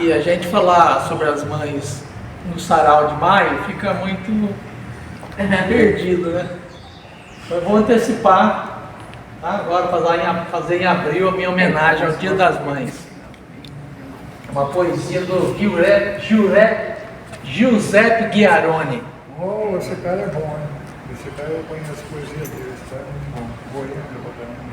E a gente falar sobre as mães no sarau de maio fica muito perdido, né? Eu vou antecipar, tá? Agora fazer em abril a minha homenagem ao Dia das Mães. Uma poesia do Giuseppe Ghiaroni. Oh, esse cara é bom, hein? Esse cara eu conheço a poesia dele, esse cara é muito bom. Boêmio pra caramba.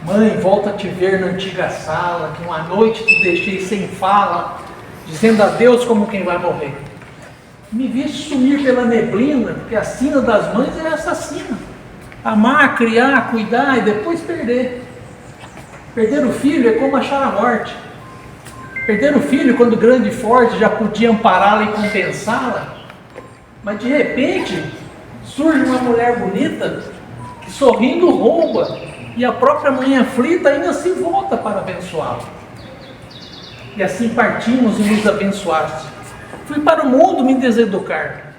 Mãe, volto a te ver na antiga sala, que uma noite te deixei sem fala, dizendo adeus como quem vai morrer. Me viste sumir pela neblina, porque a sina das mães é assassina. Amar, criar, cuidar e depois perder. Perder o filho é como achar a morte. Perder o filho quando grande e forte já podia ampará-la e compensá-la. Mas de repente surge uma mulher bonita que sorrindo rouba. E a própria mãe aflita ainda se volta para abençoá-lo. E assim partimos e nos abençoaste. Fui para o mundo me deseducar.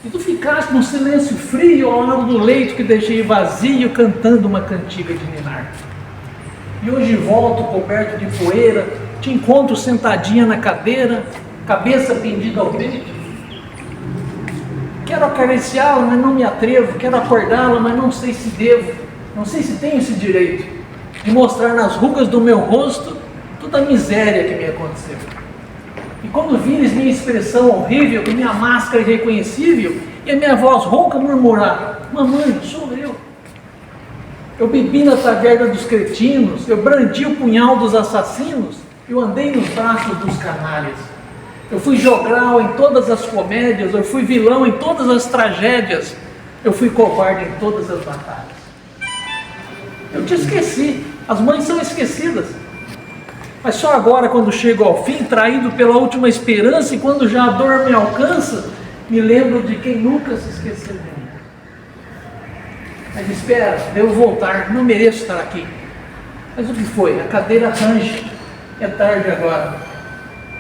E tu ficaste num silêncio frio ao lado do leito que deixei vazio, cantando uma cantiga de ninar. E hoje volto coberto de poeira, te encontro sentadinha na cadeira, cabeça pendida ao peito. Quero acariciá-la, mas não me atrevo. Quero acordá-la, mas não sei se devo. Não sei se tenho esse direito de mostrar nas rugas do meu rosto toda a miséria que me aconteceu. E quando vires minha expressão horrível, minha máscara irreconhecível e a minha voz rouca murmurar: mamãe, sou eu. Eu bebi na taverna dos cretinos, eu brandi o punhal dos assassinos, eu andei nos braços dos canalhas. Eu fui jogral em todas as comédias, eu fui vilão em todas as tragédias, eu fui covarde em todas as batalhas. Eu te esqueci, as mães são esquecidas. Mas só agora, quando chego ao fim, traído pela última esperança, e quando já a dor me alcança, me lembro de quem nunca se esqueceu de mim. Mas espera, devo voltar, não mereço estar aqui. Mas o que foi? A cadeira range, é tarde agora.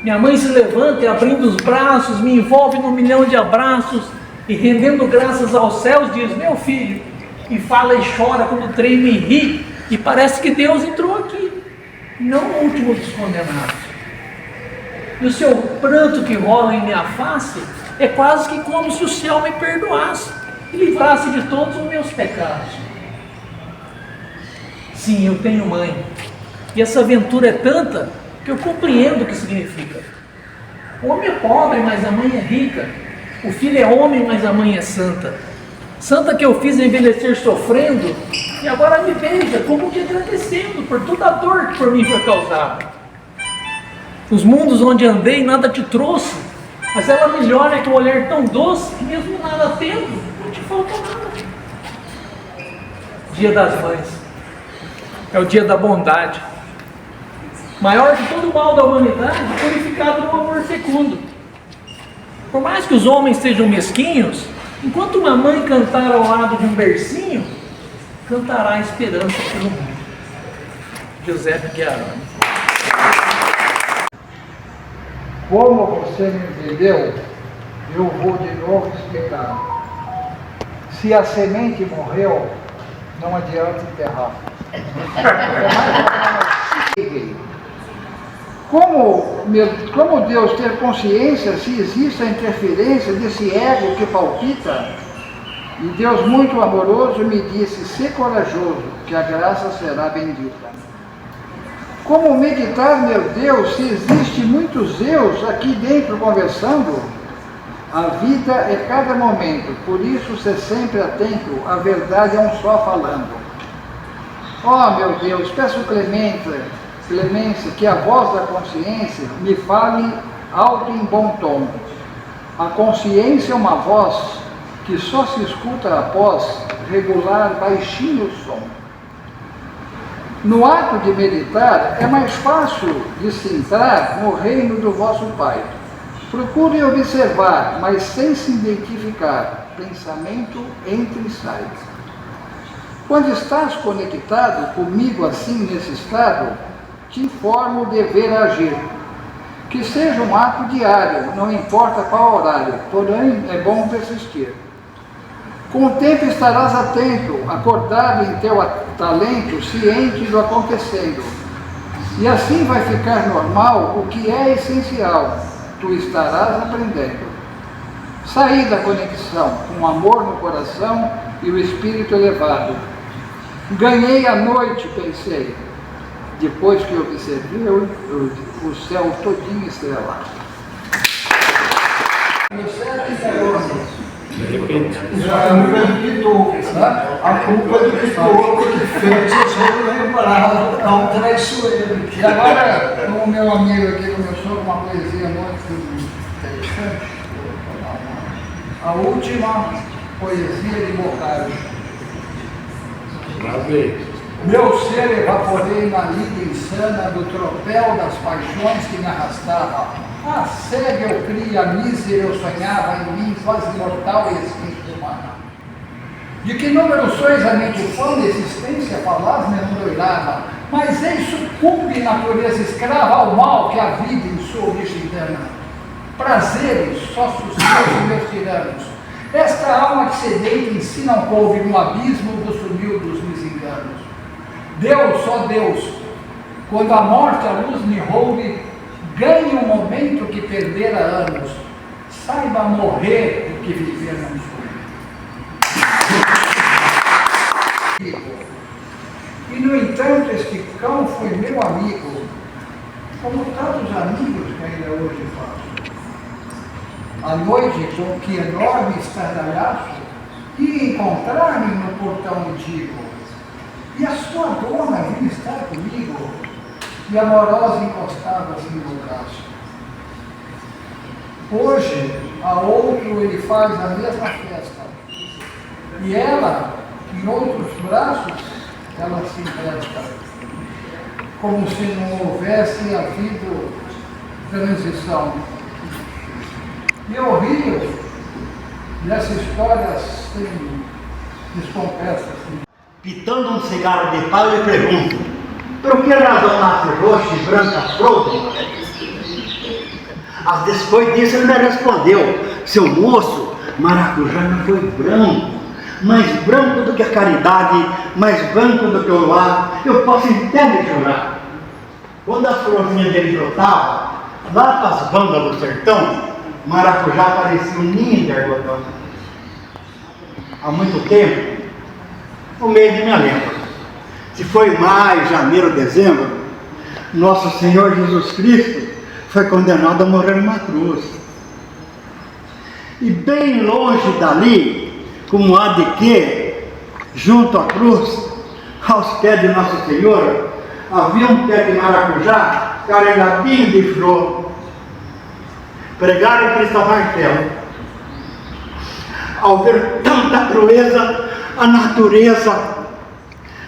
Minha mãe se levanta e abrindo os braços, me envolve num milhão de abraços, e rendendo graças aos céus, diz: meu filho, e fala e chora quando o trem me ri, e parece que Deus entrou aqui, não o último dos condenados. E o seu pranto que rola em minha face é quase que como se o céu me perdoasse e livrasse de todos os meus pecados. Sim, eu tenho mãe, e essa aventura é tanta que eu compreendo o que significa. O homem é pobre, mas a mãe é rica. O filho é homem, mas a mãe é santa. Santa que eu fiz envelhecer sofrendo, e agora me beija como que agradecendo por toda a dor que por mim foi causada. Os mundos onde andei nada te trouxe, mas ela melhora com o olhar tão doce, que mesmo nada tendo, não te falta nada. Dia das Mães é o dia da bondade, maior que todo o mal da humanidade, purificado no amor fecundo. Por mais que os homens sejam mesquinhos, enquanto uma mãe cantar ao lado de um bercinho, cantará a esperança pelo mundo. Giuseppe Ghiaroni. Como você me entendeu, eu vou de novo explicar. Se a semente morreu, não adianta enterrar. Como Deus ter consciência se existe a interferência desse ego que palpita? E Deus muito amoroso me disse: sê corajoso, que a graça será bendita. Como meditar, meu Deus, se existe muitos eus aqui dentro conversando? A vida é cada momento, por isso ser sempre atento, a verdade é um só falando. Ó, meu Deus, peço clemência, que a voz da consciência me fale alto em bom tom. A consciência é uma voz que só se escuta após regular baixinho o som. No ato de meditar, é mais fácil de se entrar no reino do vosso Pai. Procure observar, mas sem se identificar, pensamento entra e sai. Quando estás conectado comigo assim nesse estado, te informo o dever agir. Que seja um ato diário, não importa qual horário, porém é bom persistir. Com o tempo estarás atento, acordado em teu talento, ciente do acontecendo. E assim vai ficar normal o que é essencial. Tu estarás aprendendo. Saí da conexão com o amor no coração e o espírito elevado. Ganhei a noite, pensei, depois que observei o céu todinho estrelado. De repente. A culpa do que todo que fez, eu lembrava, é um traiçoeiro. E agora, o meu amigo aqui começou com uma poesia muito interessante. A última poesia de Boccaccio. Meu ser evaporei na lida insana do tropel das paixões que me arrastava. A cega eu cria, mísera eu sonhava em mim, quase mortal e instinto humana. De que número sois a mente fã da existência falaz me endoidava, mas eis sucumbe natureza escrava ao mal que a vida em sua origem dana. Prazeres, sócios meus e meus tiranos, esta alma que sedenta em si não coube no abismo dos humildes desenganos. Deus, só Deus, quando a morte a luz me roube, ganhe um momento que perdera anos, saiba morrer do que viver não soube. E no entanto este cão foi meu amigo, como tantos amigos que ainda hoje faço. À noite, com que enorme estardalhaço, ia encontrar-me no portão antigo. E a sua dona vinha estar comigo, e amorosa encostava-se no meu braço. Hoje, a outro ele faz a mesma festa. E ela, em outros braços, ela se empresta. Como se não houvesse havido transição. E eu rio dessa história sem desconversa. Pitando um cigarro de pau, eu pergunto: por que razão nasce roxa e branca flor? Depois disso ele me respondeu: seu moço, maracujá não foi branco, mais branco do que a caridade, mais branco do que o luar, eu posso até me jurar. Quando as florzinhas dele brotavam, lá para as bandas do sertão, maracujá parecia um ninho de algodão. Há muito tempo, o mês de me lembro. Se foi maio, janeiro, dezembro, nosso Senhor Jesus Cristo foi condenado a morrer numa cruz. E bem longe dali, como há de que, junto à cruz, aos pés de Nosso Senhor, havia um pé de maracujá carregadinho de flor. Pregaram Cristo a martelo. Ao ver tanta crueza, a natureza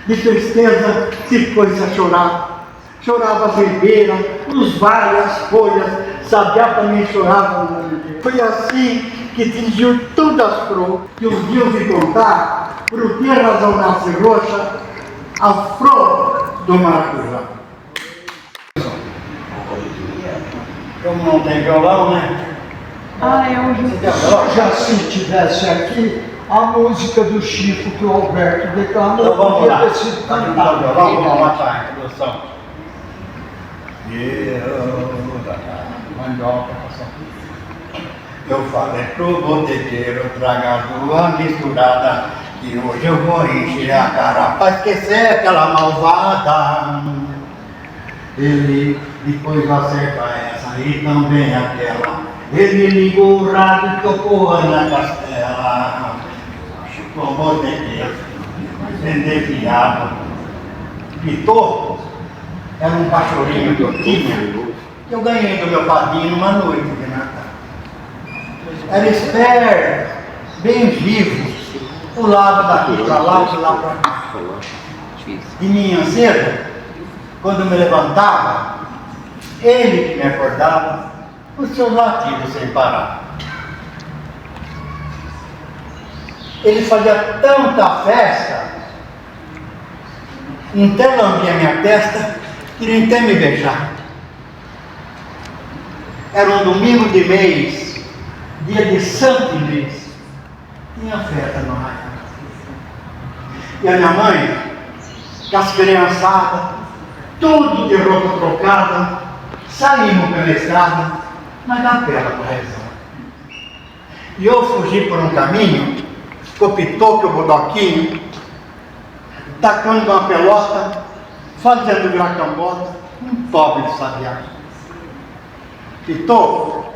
de tristeza se pôs a chorar. Chorava a ribeira, os vales, as folhas, sabiá também chorava. Foi assim que tingiu todas as flores, que os dias de contar, por que razão nasce roxa a flor do maracujá. Como não tem violão, né? Já se tivesse aqui a música do Chico que o Alberto declamou, Então vamos lá. podia ter sido cantada. Vamos matar a introdução. Eu falei pro botequeiro, traga as duas misturadas, que hoje eu vou encher a cara pra esquecer aquela malvada. Ele depois acerta essa e também aquela. Ele ligou o rádio e tocou Ana Castela. Chico botequeiro, vender fiado. Pitou era um cachorrinho que eu tinha, que eu ganhei do meu padrinho numa noite de Natal. Era esperto, bem vivo, pulava daqui para lá, de lá para cá. De manhã cedo, quando eu me levantava, ele que me acordava, os seus latidos sem parar. Ele fazia tanta festa, até lambia minha testa, queria até me beijar. Era um domingo de mês, dia de Santo Inês, tinha festa no arraial. E a minha mãe, com as criançadas, tudo de roupa trocada, saímos pela estrada, na capela para rezar. E eu fugi por um caminho, com o pitoco e o bodoquinho, tacando uma pelota, fazendo virar cambota, um pobre de sabiá. Pitoco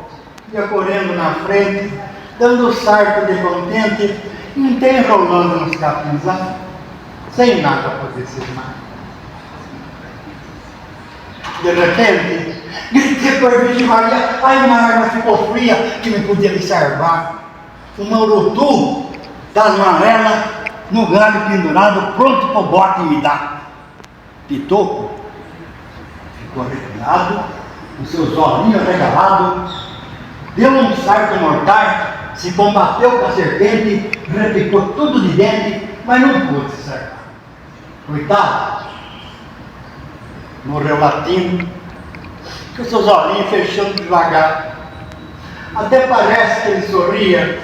ia correndo na frente, dando sarto de contente, e enrolando nos capinzás, sem nada poder ser mais. De repente, gritei por Virgem Maria, ai, uma arma ficou fria que me podia me salvar. Um urutu das manelas no galho pendurado, pronto para o bote me dar. Pitoco ficou arrepiado, com seus olhinhos regalados, deu um salto mortal, se combateu com a serpente, repicou tudo de dentro, mas não pôde se salvar. Coitado, morreu latindo, com seus olhinhos fechando devagar. Até parece que ele sorria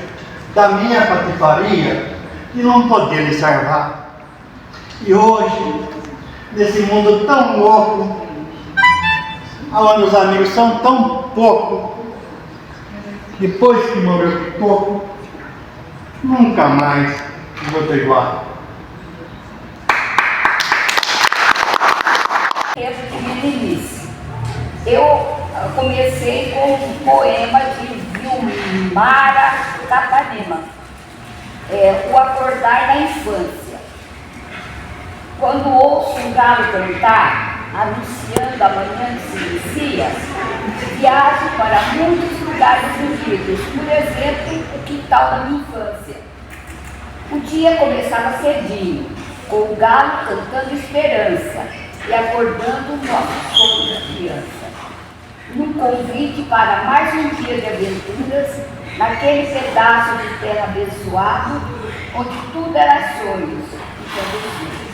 da minha patifaria de não poder lhe salvar. E hoje, nesse mundo tão louco, onde os amigos são tão pouco, depois que morreu Pitoco, nunca mais vou ter igual. Tempo de meninice. Eu comecei com um poema de Vilmara Capanema, O Acordar na Infância. Quando ouço um galo cantar, anunciando a manhã que se inicia, viajo para muitos lugares vividos, por exemplo, o quintal da minha infância. O dia começava cedinho, com o galo cantando esperança e acordando o nosso sono da criança. Num convite para mais um dia de aventuras, naquele pedaço de terra abençoado, onde tudo era sonhos e travessuras.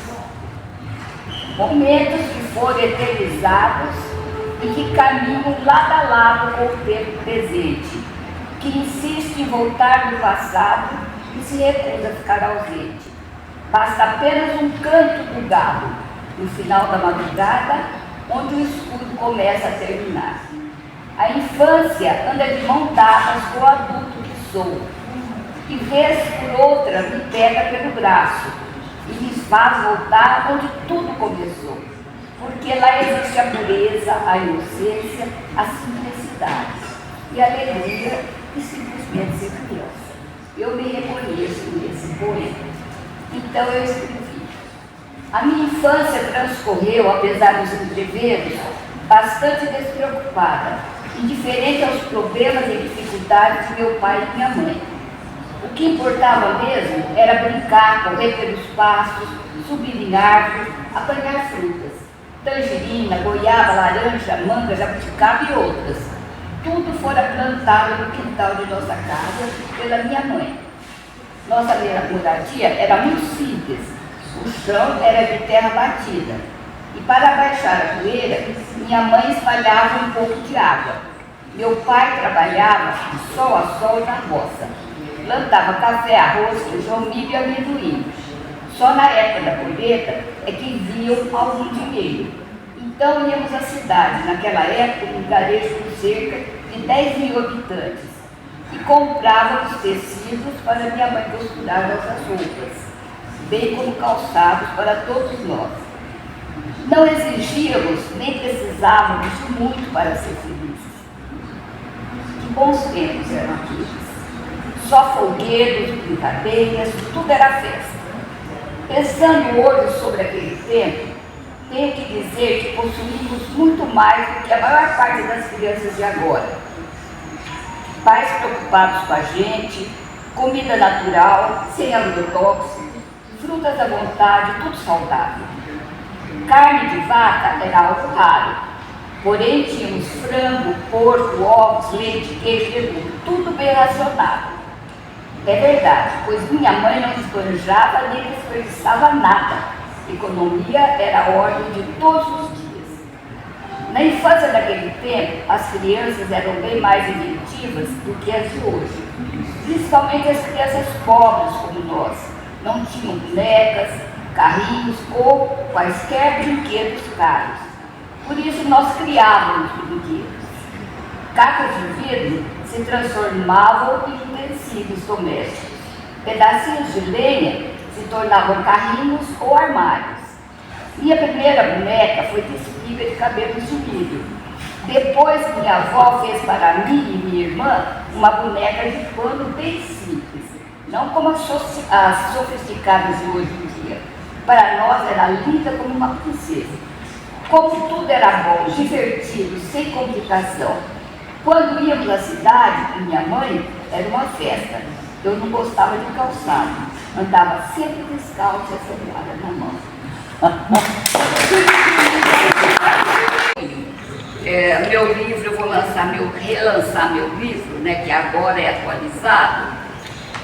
Momentos que foram eternizados e que caminham lado a lado com o tempo presente, que insiste em voltar no passado e se recusa a ficar ausente. Basta apenas um canto do galo, no final da madrugada, onde o escuro começa a terminar. A infância anda de mão dadas com o adulto que sou, e vez por outra me pega pelo braço e me faz voltar onde tudo começou, porque lá existe a pureza, a inocência, a simplicidade e a alegria de simplesmente ser criança. Eu me reconheço nesse poema. Então eu escrevi. A minha infância transcorreu, apesar dos entreveros, bastante despreocupada, indiferente aos problemas e dificuldades de meu pai e minha mãe. O que importava mesmo era brincar, correr pelos pastos, subir em árvores, apanhar frutas, tangerina, goiaba, laranja, manga, jabuticaba e outras. Tudo fora plantado no quintal de nossa casa pela minha mãe. Nossa moradia era muito simples. O chão era de terra batida. E para baixar a poeira, minha mãe espalhava um pouco de água. Meu pai trabalhava de sol a sol na roça. Plantava café, arroz, feijão, milho e amendoim. Só na época da colheita é que viam algum dinheiro. Então íamos à cidade, naquela época um vilarejo com cerca de 10 mil habitantes, e comprávamos tecidos para minha mãe costurar nossas roupas, bem como calçados para todos nós. Não exigíamos nem precisávamos de muito para ser felizes. Que bons tempos eram aqueles. Só folguedos, brincadeiras, tudo era festa. Pensando hoje sobre aquele tempo, tenho que dizer que possuímos muito mais do que a maior parte das crianças de agora. Pais preocupados com a gente, comida natural, sem agrotóxico, frutas à vontade, tudo saudável. Carne de vaca era algo raro, porém tínhamos frango, porco, ovos, leite, queijo, legume, tudo bem racionado. É verdade, pois minha mãe não esbanjava nem desperdiçava nada. Economia era a ordem de todos os dias. Na infância daquele tempo, as crianças eram bem mais inventivas do que as de hoje. Principalmente as crianças pobres como nós. Não tinham bonecas, carrinhos ou quaisquer brinquedos caros. Por isso nós criávamos brinquedos. Cacas de vidro se transformavam em utensílios domésticos. Pedacinhos de lenha se tornavam carrinhos ou armários. Minha primeira boneca foi tecida de cabelos de milho. Depois, minha avó fez para mim e minha irmã uma boneca de pano bem simples, não como as sofisticadas de hoje em dia. Para nós era linda como uma princesa. Como tudo era bom, divertido, sem complicação. Quando íamos à cidade, com minha mãe, era uma festa. Eu não gostava de calçado, andava sempre descalço e assobiada na mão. Meu livro, eu vou relançar meu livro, né, que agora é atualizado,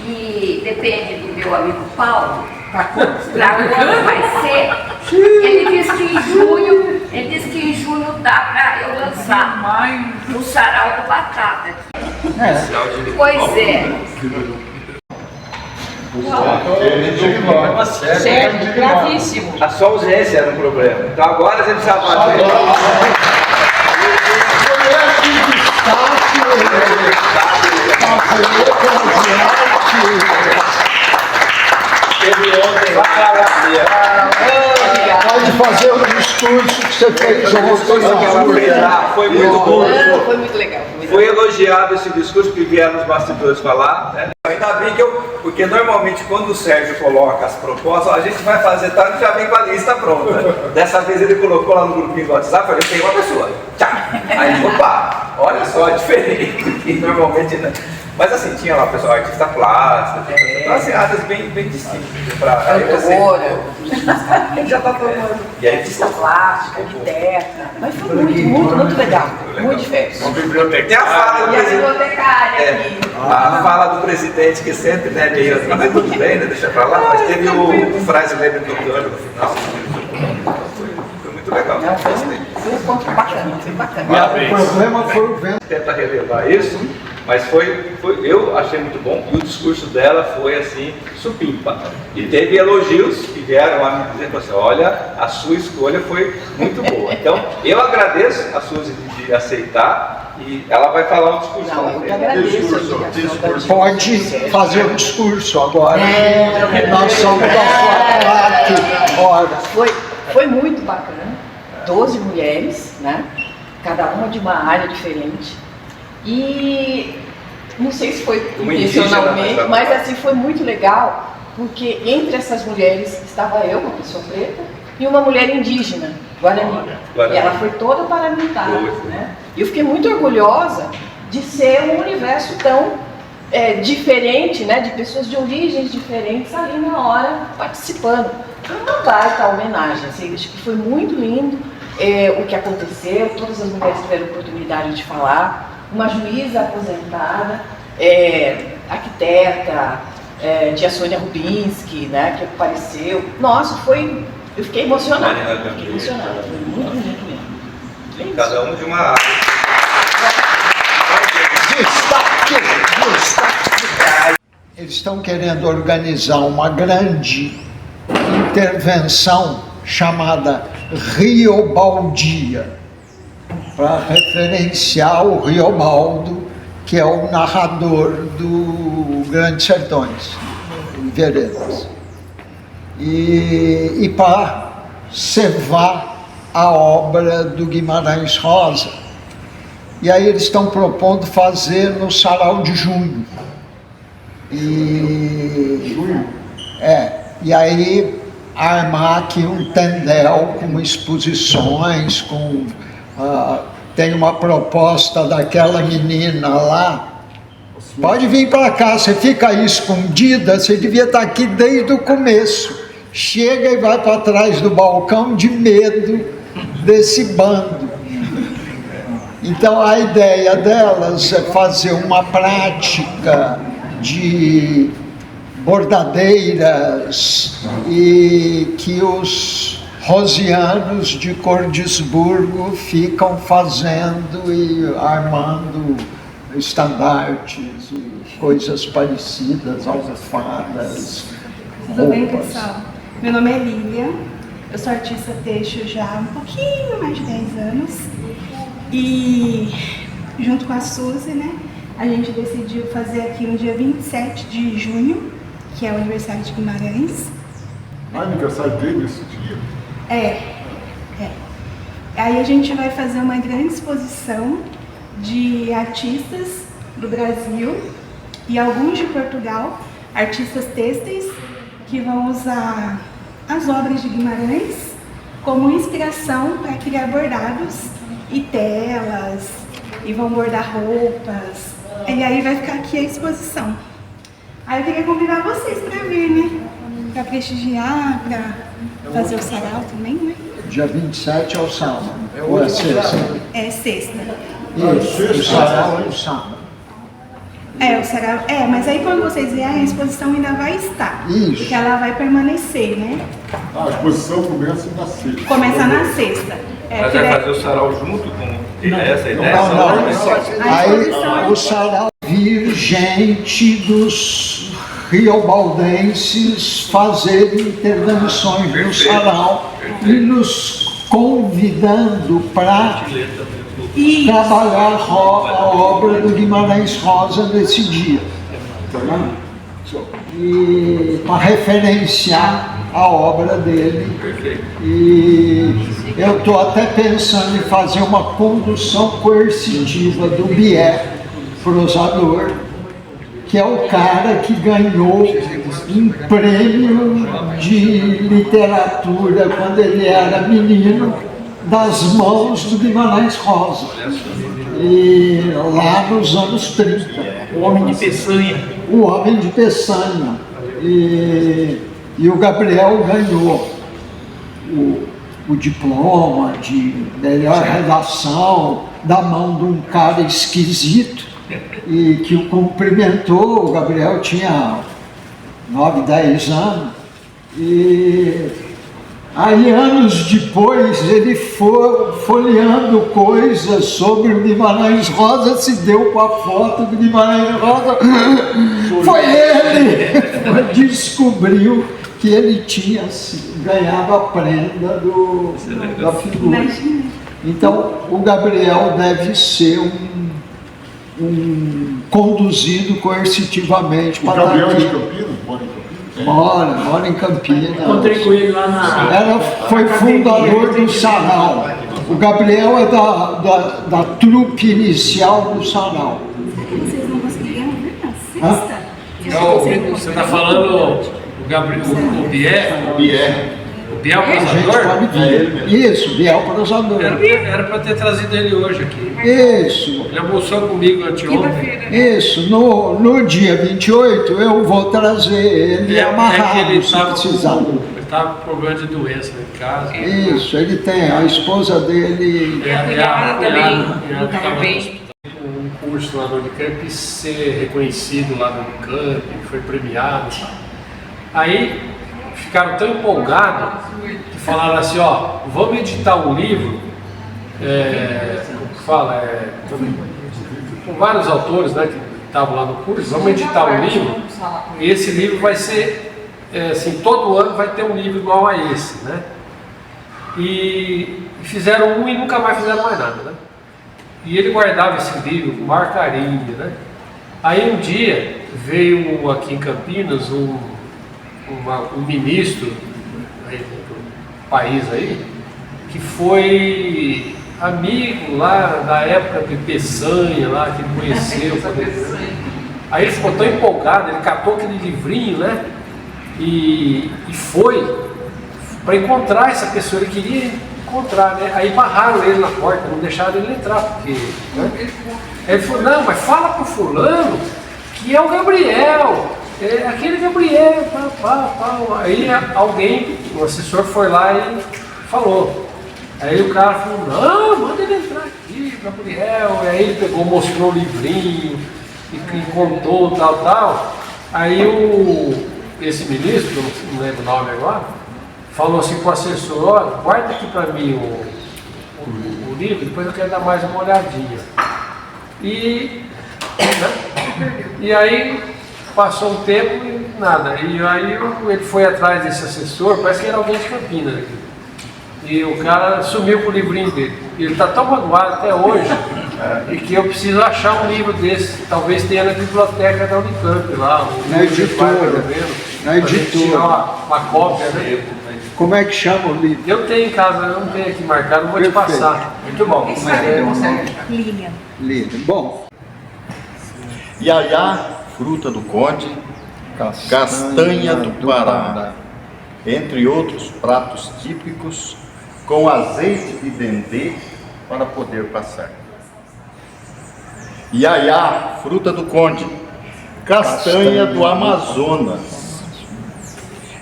e depende do meu amigo Paulo, para quando vai ser. Ele disse que em junho dá para eu lançar o Sarau do Batata. Pois é. Sério, gravíssimo. A sua ausência era um problema. Então agora você precisa fazer. Teve ontem lá na Garcia. Pode fazer o discurso que você fez ontem. Foi muito bom. Foi muito legal. Foi elogiado esse discurso que vieram os bastidores falar, né? Ainda bem que porque normalmente quando o Sérgio coloca as propostas, a gente vai fazer tal, e já vem com a lista pronta. Dessa vez ele colocou lá no grupinho do WhatsApp, falei, tem uma pessoa, tchau. Aí, opa, olha só, é diferente do que normalmente, né? Mas assim, tinha lá o pessoal artista plástico, então assim, áreas bem distintas. Cantora, já tá tomando. E aí, artista plástica, arquiteta. Mas foi muito legal. Muito diferente. Tem a fala do E a presidente. bibliotecária aqui. A fala do presidente que sempre, né, meio assim, mas tudo bem, né, deixa pra lá, mas teve o frase lembra tocando no final. Foi muito legal. Foi um ponto bacana, foi bacana. O problema foi o vento. Tenta relevar isso, mas eu achei muito bom e o discurso dela foi assim, supimpa. E teve elogios que vieram a me dizer assim, olha, a sua escolha foi muito boa. Então, eu agradeço a Suzy de aceitar e ela vai falar um discurso. Não, eu agradeço. Pode fazer o discurso agora. Nós somos da sua parte. Ora. Foi muito bacana. 12 mulheres, né? Cada uma de uma área diferente. E não sei se foi intencionalmente, mas assim foi muito legal, porque entre essas mulheres estava eu, uma pessoa preta, e uma mulher indígena, Guarani. E ela foi toda paramilitar, né? E eu fiquei muito orgulhosa de ser um universo tão diferente, né? De pessoas de origens diferentes ali na hora participando. Foi uma baita homenagem, assim, acho que foi muito lindo o que aconteceu, todas as mulheres tiveram oportunidade de falar. Uma juíza aposentada, arquiteta, tia Sônia Rubinski, né, que apareceu. Nossa, eu fiquei emocionada. Foi muito lindo. Cada um de uma área. Destaque. Eles estão querendo organizar uma grande intervenção chamada Riobaldia, para referenciar o Riobaldo, que é o narrador do Grandes Sertões, Veredas, e para cevar a obra do Guimarães Rosa. E aí eles estão propondo fazer no Sarau de Junho. E aí armar aqui um tendel com exposições, tem uma proposta daquela menina lá. Pode vir para cá, você fica aí escondida, você devia estar aqui desde o começo. Chega e vai para trás do balcão de medo desse bando. Então a ideia delas é fazer uma prática de bordadeiras e que os rosianos de Cordisburgo ficam fazendo e armando estandartes e coisas parecidas, almofadas. Tudo bem, pessoal? Meu nome é Lília, Eu sou artista têxtil já há um pouquinho mais de 10 anos. E junto com a Suzy, né, a gente decidiu fazer aqui no dia 27 de junho, que é o aniversário de Guimarães. Aniversário dele esse dia? É. Aí a gente vai fazer uma grande exposição de artistas do Brasil e alguns de Portugal, artistas têxteis, que vão usar as obras de Guimarães como inspiração para criar bordados e telas, e vão bordar roupas, e aí vai ficar aqui a exposição. Aí eu queria convidar vocês para vir, né? Para prestigiar, para fazer o sarau também, né? Dia 27 é o sábado. Ou é sexta? É sexta. Isso, o sarau é o sábado. É, o sarau. É, mas aí quando vocês vierem, a exposição ainda vai estar. Isso. Porque ela vai permanecer, né? A exposição começa na sexta. Começa na sexta. Mas vai fazer o sarau junto com essa ideia? Não. Aí o sarau vir gente dos riobaldenses fazer intervenções no sarau e nos convidando para trabalhar a obra do Guimarães Rosa nesse dia. E para referenciar a obra dele. E eu estou até pensando em fazer uma condução coercitiva do Bié, prosador, que é o cara que ganhou um prêmio de literatura quando ele era menino das mãos do Guimarães Rosa, e lá nos anos 30. O Homem de Peçanha. O Homem de Peçanha. E o Gabriel ganhou o diploma de melhor redação da mão de um cara esquisito e que o cumprimentou. O Gabriel tinha 9, 10 anos. E aí, anos depois, ele foi folheando coisas sobre o Guimarães Rosa, se deu com a foto do Guimarães Rosa. Foi ele! Descobriu que ele tinha ganhado a prenda da figura. Então, o Gabriel deve ser conduzido coercitivamente para aqui. O Gabriel é de Campinas? Mora em Campinas? Mora em Campinas. Encontrei com ele lá na... Foi fundador do sarau. O Gabriel é da trupe inicial do sarau. Vocês não conseguiriam vir na sexta? Você está falando o Gabriel, o Biel? O Biel Prosador? Isso, Biel Prosador. Era para ter trazido ele hoje aqui. Isso. Ele almoçou comigo anteontem. Isso, no dia 28 eu vou trazer ele amarrado, se precisar. Ele estava com problema de doença em casa. Isso, ele tem, a esposa dele... Um curso lá no Unicamp, ser reconhecido lá no Unicamp, foi premiado e tal. Aí ficaram tão empolgados que falaram assim, ó, vamos editar um livro, com vários autores, né, que estavam lá no curso, vamos editar um livro, e esse livro vai ser, assim, todo ano vai ter um livro igual a esse, né? E fizeram um e nunca mais fizeram mais nada, né? E ele guardava esse livro com o maior carinho, né? Aí um dia veio aqui em Campinas um ministro do país aí, que foi amigo lá da época de Peçanha, lá, que conheceu. Aí ele ficou tão empolgado, ele catou aquele livrinho, né? E foi para encontrar essa pessoa, ele queria encontrar, né? Aí barraram ele na porta, não deixaram ele entrar, porque... Né? Aí ele falou, não, mas fala pro fulano que é o Gabriel, é aquele Gabriel, pá. Aí alguém, o assessor foi lá e falou. Aí o cara falou, não, manda ele entrar aqui, Gabriel. Aí ele pegou, mostrou o livrinho e contou, tal. Aí esse ministro, que eu não lembro o nome agora, falou assim pro assessor, ó, guarda aqui para mim o livro, depois eu quero dar mais uma olhadinha. E aí passou um tempo e nada. E aí ele foi atrás desse assessor, parece que era alguém de Campinas. E o cara sumiu com o livrinho dele. Ele está tão magoado até hoje e que eu preciso achar um livro desse. Talvez tenha na biblioteca da Unicamp lá. Na editora. Na editora. Uma cópia dele. Como é que chama o livro? Eu tenho em casa, eu não tenho aqui marcado, não vou te passar. Muito bom. Lilian. Lilian. Bom. Iaiá, fruta do conde, castanha do Pará, entre outros pratos típicos, com azeite de dendê para poder passar. Iaiá, fruta do conde, castanha do Amazonas,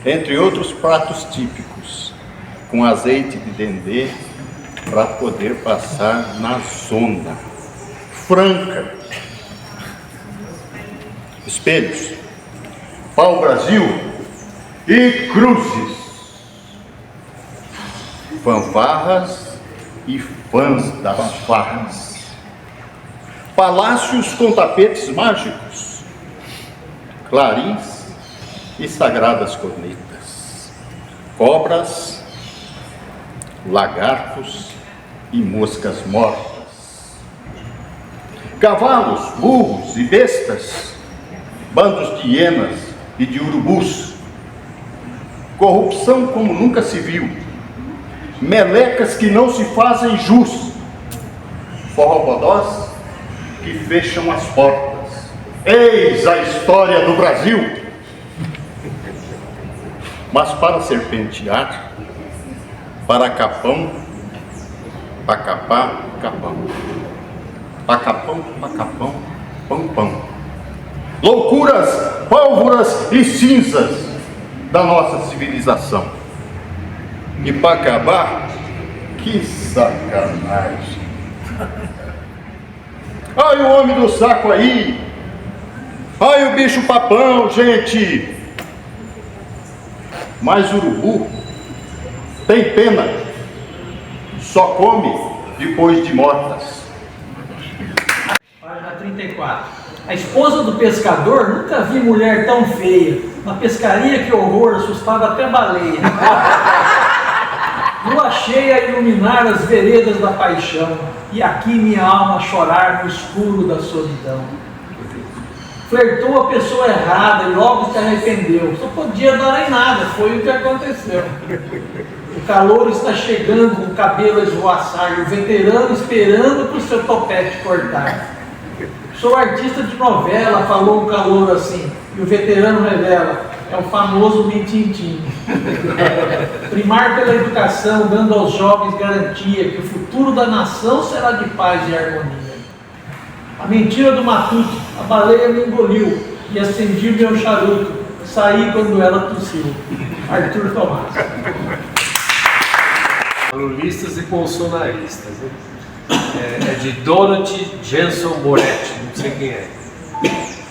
entre outros pratos típicos, com azeite de dendê para poder passar na zona. Franca, espelhos, pau-brasil e cruzes, fanfarras e fãs das farras, palácios com tapetes mágicos, clarins e sagradas cornetas, cobras, lagartos e moscas mortas, cavalos, burros e bestas, bandos de hienas e de urubus, corrupção como nunca se viu, melecas que não se fazem jus, forrobodós que fecham as portas. Eis a história do Brasil. Mas para serpentear, para capão, pacapá, capão, pacapão, pacapão, pão, pão. Loucuras, pólvoras e cinzas da nossa civilização. E para acabar, que sacanagem. Ai o homem do saco aí. Ai o bicho papão, gente. Mas urubu tem pena, só come depois de mortas. Página 34. A esposa do pescador nunca vi mulher tão feia. Uma pescaria que horror, assustava até baleia. Lua cheia a iluminar as veredas da paixão, e aqui minha alma a chorar no escuro da solidão. Flertou a pessoa errada e logo se arrependeu. Só podia dar em nada, foi o que aconteceu. O calor está chegando, o cabelo a esvoaçar, e o veterano esperando para o seu topete cortar. Sou artista de novela, falou o calouro assim, e o veterano revela, é o famoso Mintintim. Primar pela educação, dando aos jovens garantia que o futuro da nação será de paz e harmonia. A mentira do matuto, a baleia me engoliu, e acendi meu charuto, saí quando ela tossiu. Arthur Tomás. Lulistas e bolsonaristas. É de Dorothy Jenson Moretti, não sei quem é.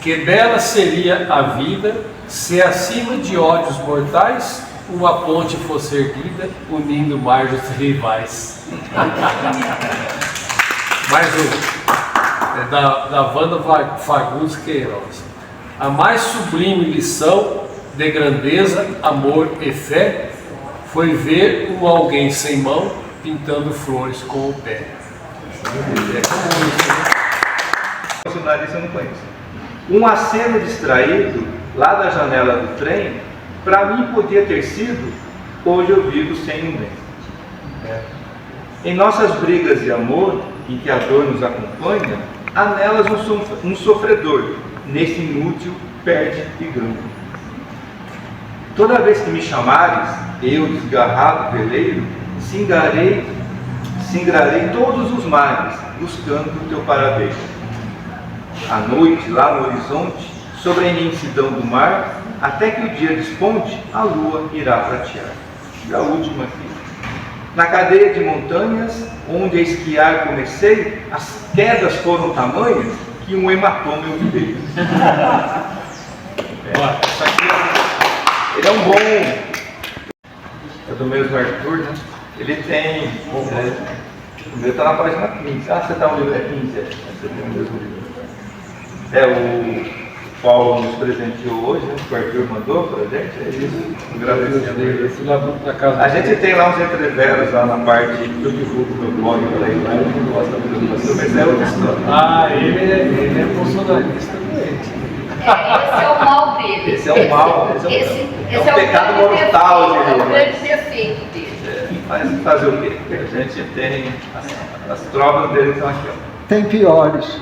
Que bela seria a vida se acima de ódios mortais uma ponte fosse erguida unindo margens rivais. Mais um, da Wanda Fagundes Queiroz. A mais sublime lição de grandeza, amor e fé foi ver um alguém sem mão pintando flores com o pé. Bolsonarista eu não conheço. Um aceno distraído lá da janela do trem, para mim podia ter sido, hoje eu vivo sem um bem. Em nossas brigas de amor, em que a dor nos acompanha, há nelas um sofredor, nesse inútil perde e ganha. Toda vez que me chamares, eu, desgarrado veleiro, singrarei todos os mares, buscando o teu paradeiro. À noite, lá no horizonte, sobre a imensidão do mar, até que o dia desponte, a lua irá pratear. E a última aqui. Na cadeia de montanhas, onde a esquiar comecei, as quedas foram tamanhas que um hematoma eu virei. Isso aqui ele é um bom... É do mesmo Arthur, né? Ele tem... O meu está na página 15. Ah, você está no livro 15. Você tem o mesmo livro. Paulo nos presenteou hoje, né? Que o Arthur mandou para a gente, é isso, agradecendo ele. A gente tem lá uns entreveros lá na parte que eu divulgo meu blog para ele, lá ele não gosta muito do pastor, mas é outra história. Ele é bolsonarista também. Esse é o mal dele. Esse é o mal, é um pecado mortal dele. É o grande defeito dele. Mas fazer o quê? A gente tem as trovas dele estão aqui, ó. Tem piores.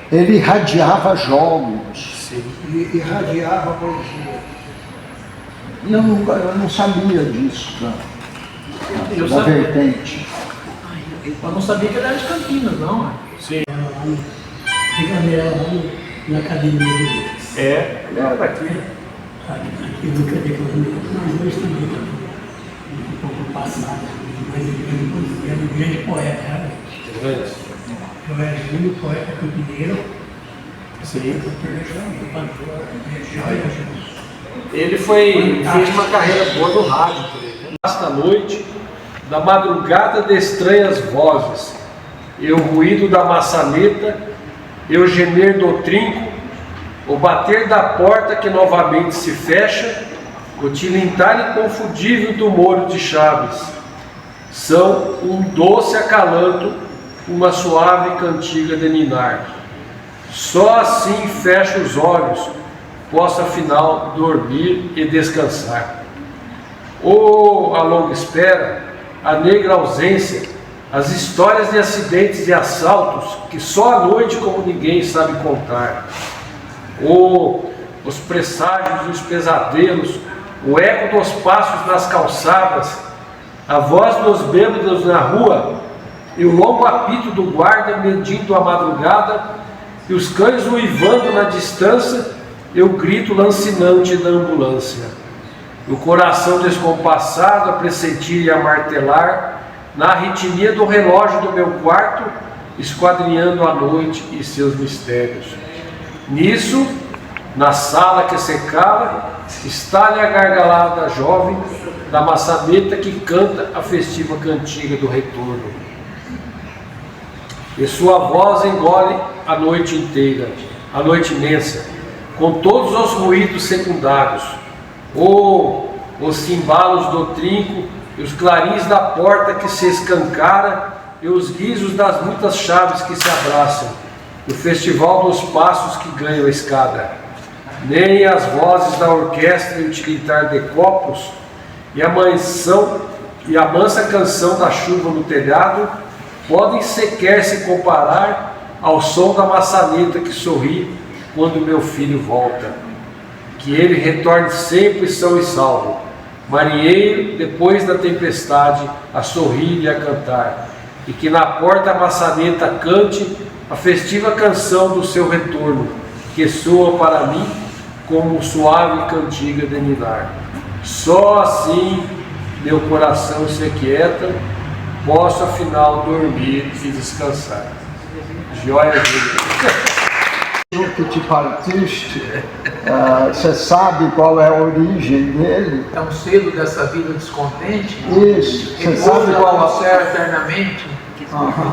Ele irradiava jogos. Irradiava poesia. E eu não sabia disso, da vertente. Eu não sabia que ele era de Campinas, não. Sim. Na academia deles. Ele era daqui. Aqui no Cadê, mas eu estudei um pouco passado, mas ele era um grande poeta, né? Eu era Júlio, poeta campineiro. Sim. Ele fez uma carreira boa no rádio. Da noite, da madrugada de estranhas vozes, e o ruído da maçaneta, e o gemer do trinco, o bater da porta que novamente se fecha, o tilintar inconfundível do moro de chaves, são um doce acalanto, uma suave cantiga de ninar. Só assim fecho os olhos, posso afinal dormir e descansar. Oh, a longa espera, a negra ausência, as histórias de acidentes e assaltos que só à noite como ninguém sabe contar. Oh, os presságios e os pesadelos, o eco dos passos nas calçadas, a voz dos bêbados na rua e o longo apito do guarda medindo a madrugada e os cães uivando na distância e o grito lancinante da ambulância. O coração descompassado a pressentir e a martelar na arritmia do relógio do meu quarto, esquadrinhando a noite e seus mistérios. Nisso, na sala que se cala, está-lhe a gargalada jovem da maçaneta que canta a festiva cantiga do retorno. E sua voz engole a noite inteira, a noite imensa, com todos os ruídos secundários, os cimbalos do trinco, e os clarins da porta que se escancara, e os guizos das muitas chaves que se abraçam, o festival dos passos que ganham a escada. Nem as vozes da orquestra e o tilitar de copos, e a mansa canção da chuva no telhado, podem sequer se comparar ao som da maçaneta que sorri quando meu filho volta. Que ele retorne sempre são e salvo, marinheiro depois da tempestade, a sorrir e a cantar, e que na porta a maçaneta cante a festiva canção do seu retorno, que soa para mim como suave cantiga de ninar. Só assim meu coração se aquieta, posso afinal dormir e descansar. Joia de que te partiste, você sabe qual é a origem dele? É um selo dessa vida descontente. Isso. Você sabe qual o céu eternamente, e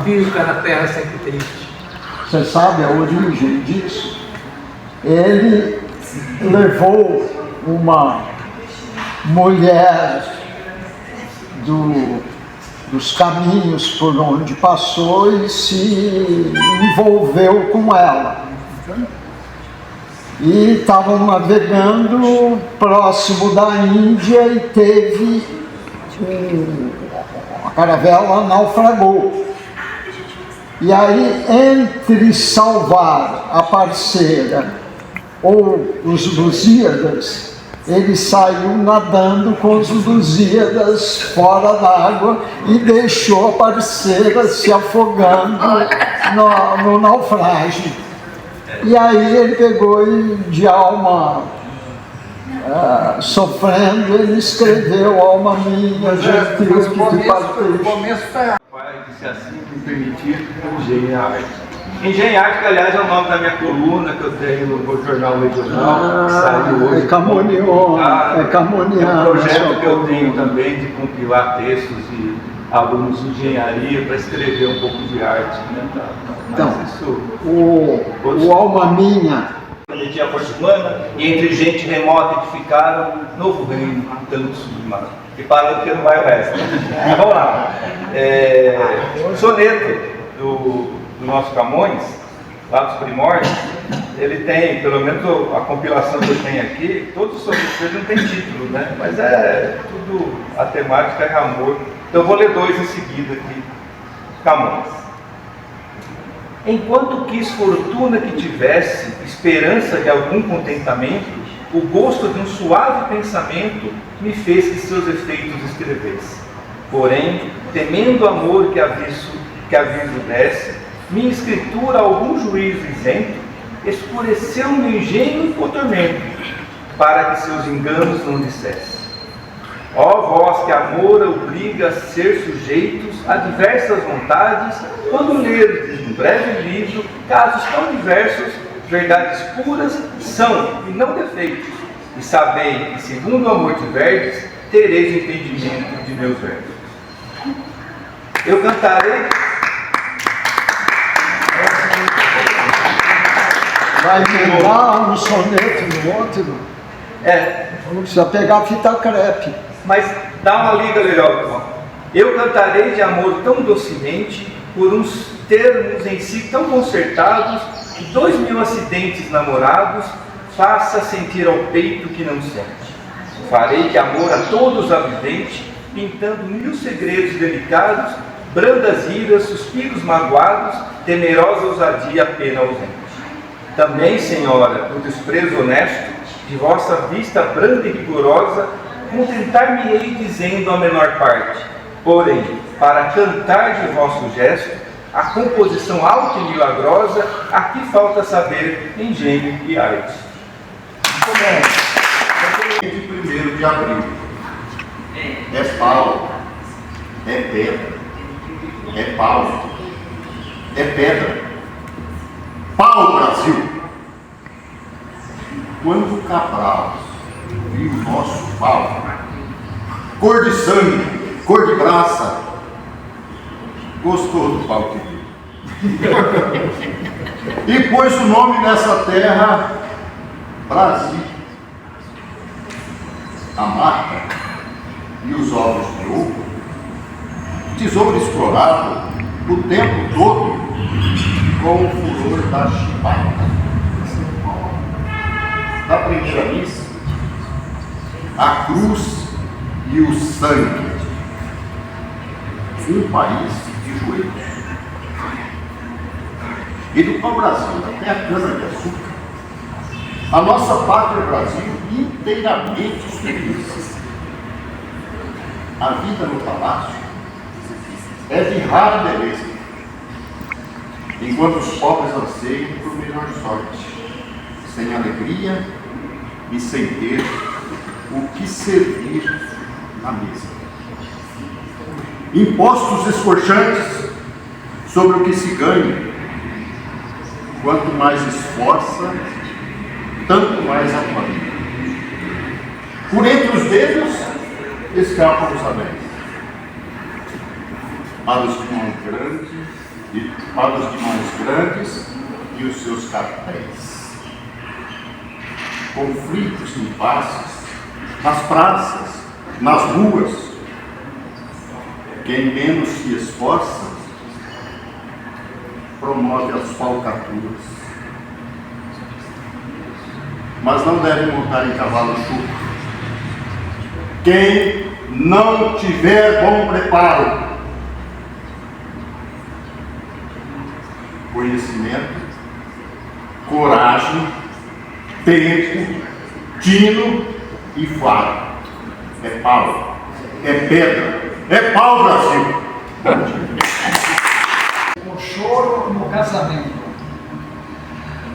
vive na terra sempre triste. Você sabe a origem disso? Ele levou uma mulher dos caminhos por onde passou e se envolveu com ela. E estavam navegando próximo da Índia e teve a caravela naufragou. E aí, entre salvar a parceira ou os Lusíadas, ele saiu nadando com os Lusíadas fora d'água e deixou a parceira se afogando no naufrágio. E aí ele pegou e, de alma sofrendo, ele escreveu: alma minha, gentil que te partiste. Se assim me permitir, Engenharte. Engenharte, que aliás é o nome da minha coluna que eu tenho no Jornal Regional, que saiu hoje. É Camonion, é Camoniano. É um projeto que eu tenho também de compilar textos e alunos de engenharia para escrever um pouco de arte, né? Então, o Alma Minha. Onde tinha a força humana e entre gente remota edificaram novo reino, tanto sublimado. E parando porque não vai o resto. Mas vamos lá. Soneto do nosso Camões, lá dos primórdios, ele tem, pelo menos a compilação que eu tenho aqui, todos os sonetos dele não tem título, né? Mas é tudo, a temática é amor. Então eu vou ler 2 em seguida aqui. Camões. Enquanto quis fortuna que tivesse, esperança de algum contentamento, o gosto de um suave pensamento me fez que seus efeitos escrevesse. Porém, temendo o amor que aviso desse, minha escritura algum juízo isento, escureceu meu engenho com tormento, para que seus enganos não dissesse. Ó vós que amor obriga a ser sujeitos a diversas vontades, quando lerdes um breve livro casos tão diversos, verdades puras são e não defeitos, e sabei que segundo o amor tiverdes, tereis entendimento de meus versos. Eu cantarei. Vai pegar um soneto no outro? Não precisa pegar fita crepe. Mas dá uma liga legal, irmão. Eu cantarei de amor tão docemente, por uns termos em si tão concertados, que 2000 acidentes namorados faça sentir ao peito que não sente. Farei que amor a todos avidente, pintando 1000 segredos delicados, brandas iras, suspiros magoados, temerosa ousadia, pena ausente. Também, Senhora, o desprezo honesto, de vossa vista branda e rigorosa, contentar-me-ei dizendo a menor parte. Porém, para cantar de vosso gesto, a composição alta e milagrosa, aqui falta saber engenho e arte. De 1º de abril. É pau, é pedra, é pau, é pedra. Pau, Brasil! Quando o Cabral viu o nosso pau, cor de sangue, cor de graça, gostou do pau que viu. E pôs o nome dessa terra Brasil. A mata e os ovos de ouro, tesouro explorado o tempo todo com o furor da chibata. Na primeira missa, a cruz e o sangue, um país de joelhos. E do pau-brasil até a cana-de-açúcar, a nossa pátria Brasil inteiramente feliz. A vida no palácio é de rara beleza, enquanto os pobres anseiam por melhor sorte, sem alegria e sem ter o que servir na mesa. Impostos esforçantes sobre o que se ganha. Quanto mais esforça, tanto mais apanha. Por entre os dedos escapam os anéis. Para os de mãos grandes e os seus cartéis. Conflitos, impasses, nas praças, nas ruas. Quem menos se esforça, promove as falcatruas. Mas não deve montar em cavalo chuco quem não tiver bom preparo. Conhecimento, coragem, tempo, tino e faro. É pau, é pedra, é pau, Brasil. O choro no casamento.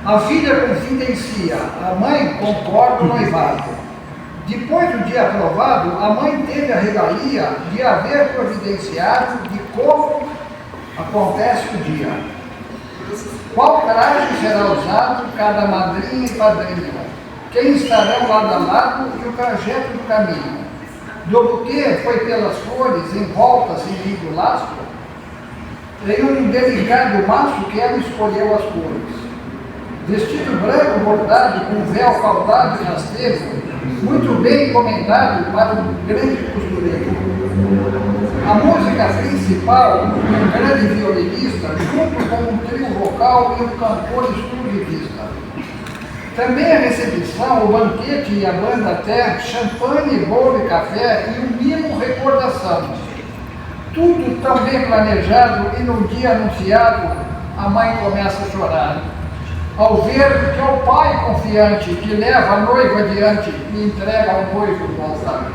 A filha confidencia, a mãe concorda o noivado. Depois do dia aprovado, a mãe teve a regalia de haver providenciado de como acontece o dia. Qual traje será usado cada madrinha e padrinho? Quem estarão lado a lado e o trajeto do caminho? do buquê foi pelas flores envoltas em lindo lastro, em um delicado maço que ela escolheu as cores. Vestido branco bordado com véu caldado e rasteiro, muito bem encomendado para um grande costureiro. A música principal, um grande violinista, junto com um trio vocal e um cantor exclusivista. Também a recepção, o banquete e a banda até, champanhe, bolo e café e um mimo recordação. Tudo tão bem planejado e no dia anunciado, a mãe começa a chorar. Ao ver que é o pai confiante que leva a noiva adiante e entrega ao noivo no altar.